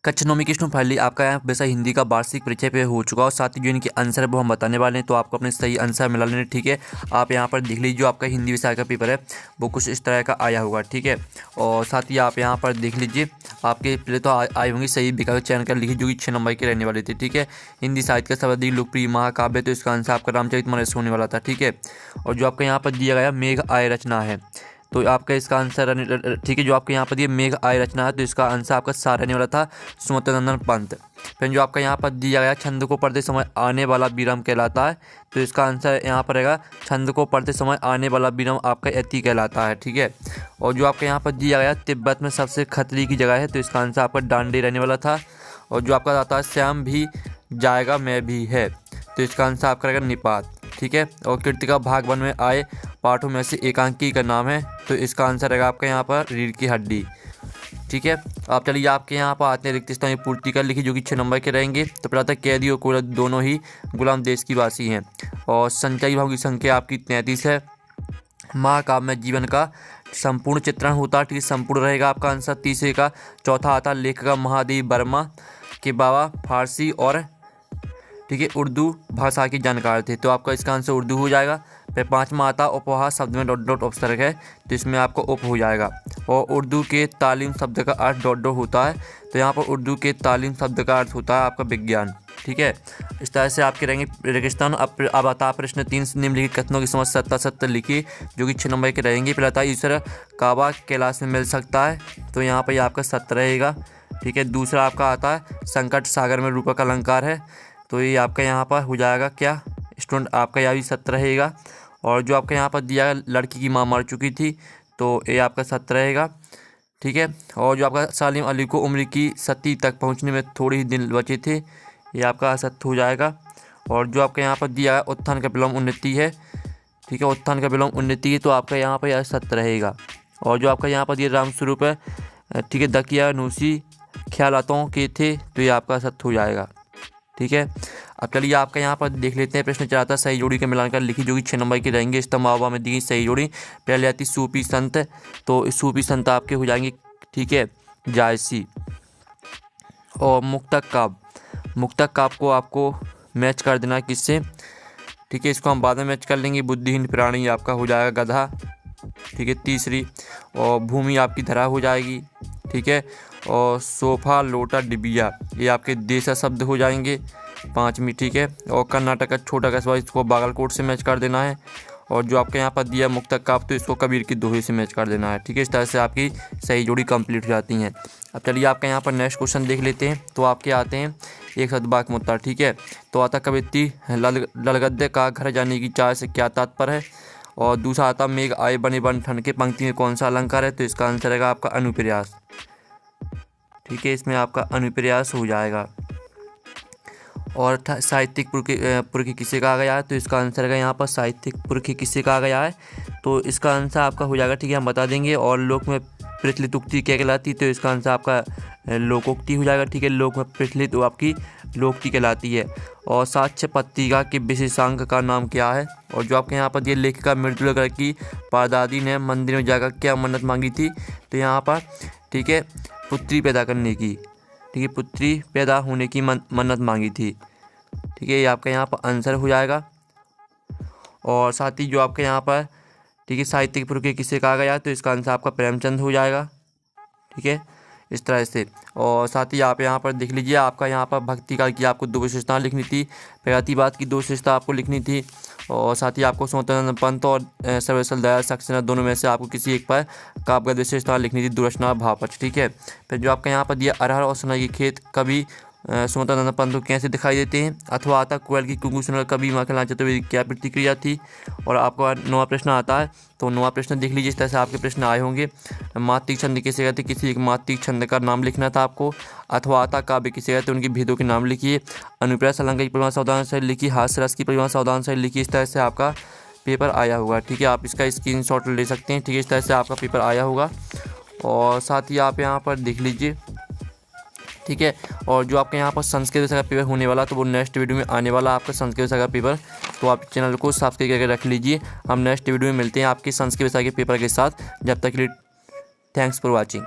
कक्षा 9 में कृष्ण फाइनली आपका यहाँ वैसा हिंदी का वार्षिक परीक्षा पे हो चुका और साथ ही जो इनके आंसर है वो हम बताने वाले हैं। तो आपको अपने सही आंसर मिला लेने, ठीक है। आप यहाँ पर देख लीजिए, जो आपका हिंदी विषय का पेपर है वो कुछ इस तरह का आया होगा, ठीक है। और साथ ही आप यहाँ पर देख लीजिए, आपके पहले तो आई होंगी सही विकल्प चयन कर लिखी, जो कि 6 नंबर के रहने वाले थे, ठीक है। हिंदी साहित्य का सर्वाधिक लोकप्रिय महाकाव्य, तो इसका आंसर आपका रामचरितमानस होने वाला था, ठीक है। और जो आपका यहाँ पर दिया गया मेघ आय रचना है, तो आपका इसका आंसर, ठीक है, जो आपके यहाँ पर ये मेघ आय रचना है, तो इसका आंसर आपका सा रहने वाला था सुमित्रा नंदन पंत। फिर जो आपका यहाँ पर दिया गया छंद को पढ़ते समय आने वाला विराम कहलाता है, तो इसका आंसर यहाँ पर रहेगा छंद को पढ़ते समय आने वाला विराम आपका यति कहलाता है, ठीक है। और जो आपका यहाँ पर दिया गया तिब्बत में सबसे खतरे की जगह है, तो इसका आंसर आपका डांडी रहने वाला था। और जो आपका आता है श्याम भी जाएगा मैं भी है, तो इसका आंसर आपका रहेगा निपात, ठीक है। और कृतिका भाग 1 में आए पाठों में से एकांकी का नाम है, तो इसका आंसर रहेगा आपका यहाँ पर रीढ़ की हड्डी, ठीक है। आप चलिए आपके यहाँ पर आते हैं रिक्त स्थान की पूर्ति कर लिखी, जो कि 6 नंबर के रहेंगे। तो पहला था कैदी और कुलत दोनों ही गुलाम देश की वासी हैं। और संचयी भावों की संख्या आपकी 33 है। महाकाव्य में जीवन का संपूर्ण चित्रण होता है, ठीक है, संपूर्ण रहेगा आपका आंसर तीसरे का। चौथा आता लेखक महादेव वर्मा के बाबा फारसी और, ठीक है, उर्दू भाषा के जानकार थे, तो आपका इसका आंसर उर्दू हो जाएगा। फिर 5वां आता उपहास शब्द में डॉट डॉट उपसर्ग है, तो इसमें आपका उप हो जाएगा। और उर्दू के तालीम शब्द का अर्थ डॉट डॉट होता है, तो यहाँ पर उर्दू के तालीम शब्द का अर्थ होता है आपका विज्ञान, ठीक है। इस तरह से आपके रहेंगे रेगिस्तान। अब आता प्रश्न 3 निम्नलिखित कथनों की समझ सत्य लिखिए, जो कि 6 नंबर के रहेंगे। पहला था ईश्वर काबा कैलाश में मिल सकता है, तो यहाँ पर आपका सत्य रहेगा, ठीक है। दूसरा आपका आता है संकट सागर में रूपक अलंकार है, तो ये आपका यहाँ पर हो जाएगा क्या स्टूडेंट, आपका यह भी सत्य रहेगा। और जो आपका यहाँ पर दिया लड़की की माँ मर चुकी थी, तो ये आपका सत्य रहेगा, ठीक है। और जो आपका सालिम अली को उम्र की 70 तक पहुँचने में थोड़े ही दिन बचे थे, ये आपका असत्य हो जाएगा। और जो आपका यहाँ पर दिया है उत्थान का विलोम उन्नति है, ठीक है, उत्थान का विलोम उन्नति है, तो आपका यहाँ पर यह सत्य रहेगा। और जो आपका यहाँ पर दिया रामस्वरूप है, ठीक है, दकिया नूसी ख्यालातों के थे, तो ये आपका सत्य हो जाएगा, ठीक है। अब चलिए आपका यहाँ पर देख लेते हैं प्रश्न चाहता सही जोड़ी के मिलान कर लिखी, जो कि 6 नंबर के रहेंगे। इस्तेमाल में दी सही जोड़ी पहले आती सूफी संत, तो सूफी संत आपके हो जाएंगे, ठीक है, जायसी। और मुक्तक काव्य को आपको मैच कर देना किससे, ठीक है, इसको हम बाद में मैच कर लेंगे। बुद्धिहीन प्राणी आपका हो जाएगा गधा, ठीक है, तीसरी। और भूमि आपकी धरा हो जाएगी, ठीक है। और सोफा लोटा डिबिया ये आपके देशा शब्द हो जाएंगे 5वीं, ठीक है। और कर्नाटक का छोटा कस्बा, इसको बागलकोट से मैच कर देना है। और जो आपके यहाँ पर दिया मुक्तक काव्य, तो इसको कबीर की दोहे से मैच कर देना है, ठीक है। इस तरह से आपकी सही जोड़ी कंप्लीट हो जाती हैं। अब चलिए आपका यहाँ पर नेक्स्ट क्वेश्चन देख लेते हैं। तो आपके आते हैं एक सदबाक मुद्दा, ठीक है। तो आता कवित्री ललगद्दे का घर जाने की चाह से क्या तात्पर्य है। और दूसरा आता मेघ आए बने बन ठंड के पंक्ति में कौन सा अलंकार है, तो इसका आंसर रहेगा आपका अनुप्रयास, ठीक है, इसमें आपका अनुप्रयास हो जाएगा। और साहित्यिक पुरखी किसे कहा गया है, तो इसका आंसर है यहाँ पर साहित्यिक पुरखी किसे कहा गया है, तो इसका आंसर आपका हो जाएगा, ठीक है, हम बता देंगे। और लोक में प्रचलित उक्ति क्या कहलाती है, तो इसका आंसर आपका लोकोक्ति हो जाएगा, ठीक है। लोक में प्रचलित वो आपकी लोकोक्ति कहलाती है। और साक्ष्य पत्रिका के विशेषांक का नाम क्या है। और जो आपके यहाँ पर ये लेखिका मृदुला की परदादी ने मंदिर में जाकर क्या मन्नत मांगी थी, तो यहाँ पर, ठीक है, पुत्री पैदा करने की, ठीक है, पुत्री पैदा होने की मन्नत मांगी थी, ठीक है, ये आपका यहाँ पर आंसर हो जाएगा। और साथ ही जो आपके यहाँ पर, ठीक है, साहित्यिक पुरखी किसे कहा गया है, तो इसका आंसर आपका प्रेमचंद हो जाएगा, ठीक है, इस तरह से। और साथ ही आप यहाँ पर देख लीजिए, आपका यहाँ पर भक्ति काल की आपको 2 विशेषताएं लिखनी थी, प्रगतिवाद की 2 विशेषता आपको लिखनी थी। और साथ ही आपको स्वतंत्र पंत और सर्वसल दयाल सक्सेना दोनों में से आपको किसी एक पर काव्य विशेषता लिखनी थी, दुरचना भावपक्ष, ठीक है। फिर जो आपका यहाँ पर दिया अरहर और सना के खेत कभी स्वतंत्र पंत को कैसे दिखाई देते हैं। अथवा आता कोयल की कुकू सुनकर कभी माखन चतुर्वेदी क्या प्रतिक्रिया थी। और आपका 9वां प्रश्न आता है, तो 9वां प्रश्न देख लीजिए, इस तरह से आपके प्रश्न आए होंगे। मात्रिक छंद किसे कहते, किसी एक मात्रिक छंद का नाम लिखना था आपको। अथवा आता काव्य किसे कहते, उनके भेदों के नाम लिखिए। अनुप्रास अलंकार की परिभाषा सावधान से लिखी, हास्य रस की परिभाषा सावधान से लिखी। इस तरह से आपका पेपर आया होगा, ठीक है, आप इसका स्क्रीनशॉट ले सकते हैं, ठीक है, इस तरह से आपका पेपर आया होगा। और साथ ही आप यहाँ पर देख लीजिए, ठीक है। और जो आपके यहाँ पर संस्कृत विषय का पेपर होने वाला, तो वो नेक्स्ट वीडियो में आने वाला आपका संस्कृत विषय का पेपर, तो आप चैनल को सब्सक्राइब करके रख लीजिए। हम नेक्स्ट वीडियो में मिलते हैं आपके संस्कृत विषय के पेपर के साथ। जब तक के लिए थैंक्स फॉर वॉचिंग।